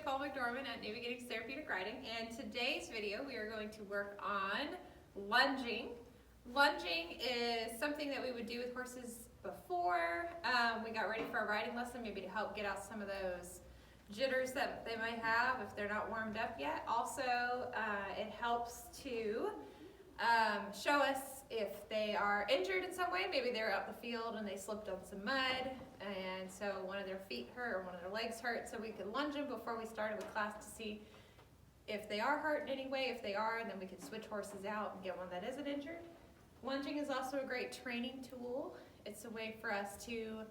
at New Beginnings Therapeutic Riding, and today's video we are going to work on lunging. Lunging is something that we would do with horses before we got ready for a riding lesson, maybe to help get out some of those jitters that they might have if they're not warmed up yet. Also, it helps to show us if they are injured in some way. Maybe they're out in the field and they slipped on some mud, and so one of their feet hurt or one of their legs hurt, so we could lunge them before we started with class to see if they are hurt in any way. If they are, then we can switch horses out and get one that isn't injured. Lunging is also a great training tool. It's a way for us to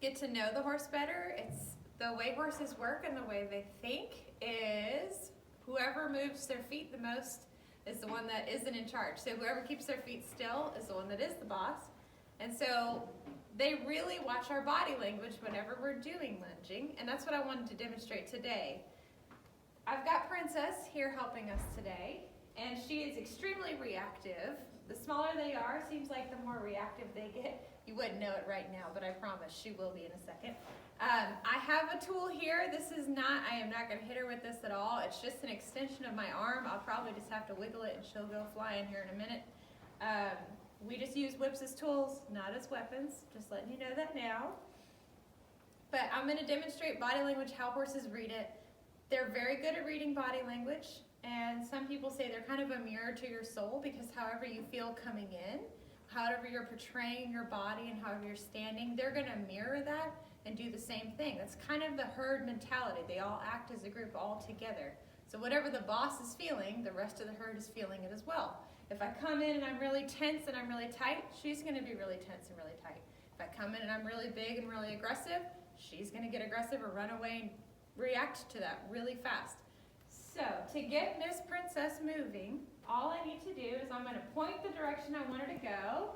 get to know the horse better. It's the way horses work and the way they think is whoever moves their feet the most is the one that isn't in charge. So whoever keeps their feet still is the one that is the boss. And so they really watch our body language whenever we're doing lunging, and that's what I wanted to demonstrate today. I've got Princess here helping us today, and she is extremely reactive. The smaller they are, seems like the more reactive they get. You wouldn't know it right now, but I promise she will be in a second. I have a tool here. I am not going to hit her with this at all. It's just an extension of my arm. I'll probably just have to wiggle it and she'll go flying here in a minute. We just use whips as tools, not as weapons. Just letting you know that now. But I'm going to demonstrate body language, how horses read it. They're very good at reading body language, and some people say they're kind of a mirror to your soul, because however you feel coming in, however you're portraying your body and however you're standing, they're going to mirror that and do the same thing. That's kind of the herd mentality. They all act as a group all together. So whatever the boss is feeling, the rest of the herd is feeling it as well. If I come in and I'm really tense and I'm really tight, she's going to be really tense and really tight. If I come in and I'm really big and really aggressive, she's going to get aggressive or run away and react to that really fast. So to get Miss Princess moving, all I need to do is I'm going to point the direction I want her to go.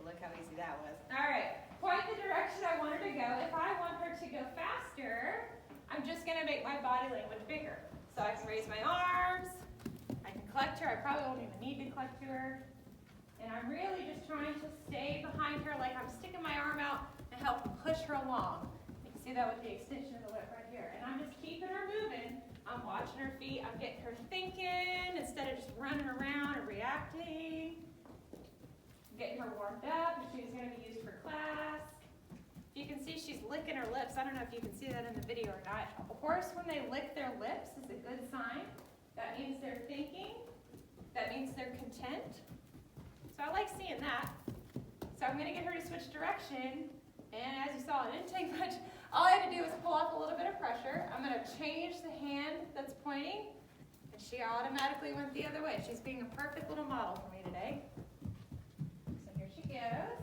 Look how easy that was. All right, point the direction I want her to go. If I want her to go faster, I'm just going to make my body language bigger. So I can raise my arms, I can collect her. I probably won't even need to collect to her. And I'm really just trying to stay behind her like I'm sticking my arm out and help push her along. You can see that with the extension of the whip right here. And I'm just keeping her moving. I'm watching her feet. I'm getting her thinking instead of just running around or reacting. I'm getting her warmed up, and she's going to be used for class. You can see she's licking her lips. I don't know if you can see that in the video or not. A horse, when they lick their lips, is a good sign. That means they're thinking. That means they're content. So I like seeing that. So I'm going to get her to switch direction. And as you saw, it didn't take much. All I had to do was pull off a little bit of pressure. I'm going to change the hand that's pointing, and she automatically went the other way. She's being a perfect little model for me today. So here she goes.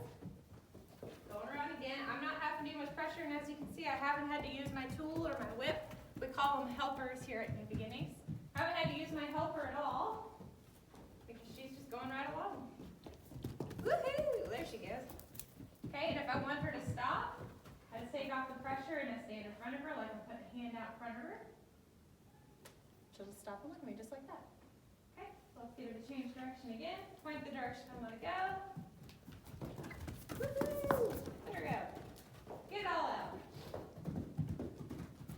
Going around again. I'm not having to do much pressure, and as you can see, I haven't had to use my tool or my whip. We call them helpers here at New Beginnings. I haven't had to use my helper at all, because she's just going right along. Woohoo! There she goes. Okay, and if I want her to stop, I just take off the pressure and I stand in front of her like I'm putting a hand out in front of her. She'll just stop and look at me just like that. Okay, let's get her to change direction again. Point the direction I want to go. Woohoo! Let her go. Get it all out.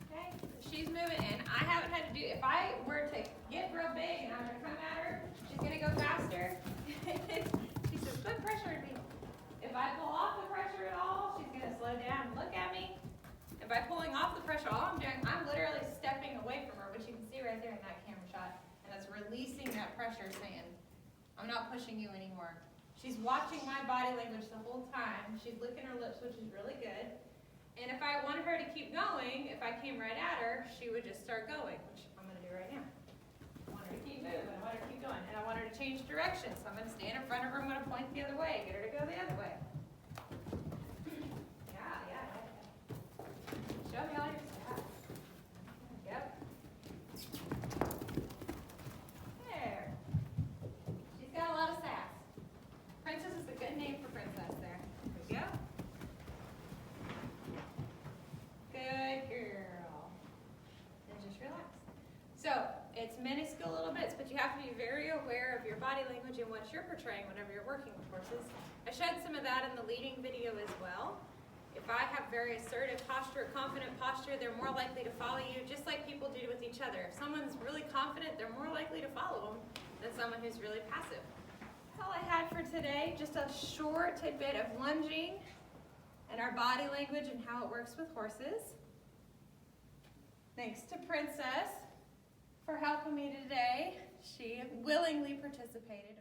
Okay, she's moving, and I haven't had to do, if I were to get real big and I'm going to come at her, she's going to go faster. She says, put pressure on me. If I pull off the pressure at all, she's going to slow down and look at me. And by pulling off the pressure, all I'm doing, I'm literally stepping away from her, which you can see right there in that camera shot. And that's releasing that pressure, saying, I'm not pushing you anymore. She's watching my body language the whole time. She's licking her lips, which is really good. And if I wanted her to keep going, if I came right at her, she would just start going, which I'm going to do right now. I want her to keep moving. I want her to keep going. And I want her to change direction. So I'm going to stand in front of her. I'm going to point the other way. Get her to go the other way. Yeah. Show me all your stuff. Yep. There. She's got a lot of sass. Princess is a good name for Princess there. There we go. Good girl. And just relax. So, it's minuscule little bits, but you have to be very aware of your body language and what you're portraying whenever you're working with horses. I showed some of that in the leading video as well. If I have very assertive posture, confident posture, they're more likely to follow you, just like people do with each other. If someone's really confident, they're more likely to follow them than someone who's really passive. That's all I had for today, just a short tidbit of lunging and our body language and how it works with horses. Thanks to Princess for helping me today. She willingly participated.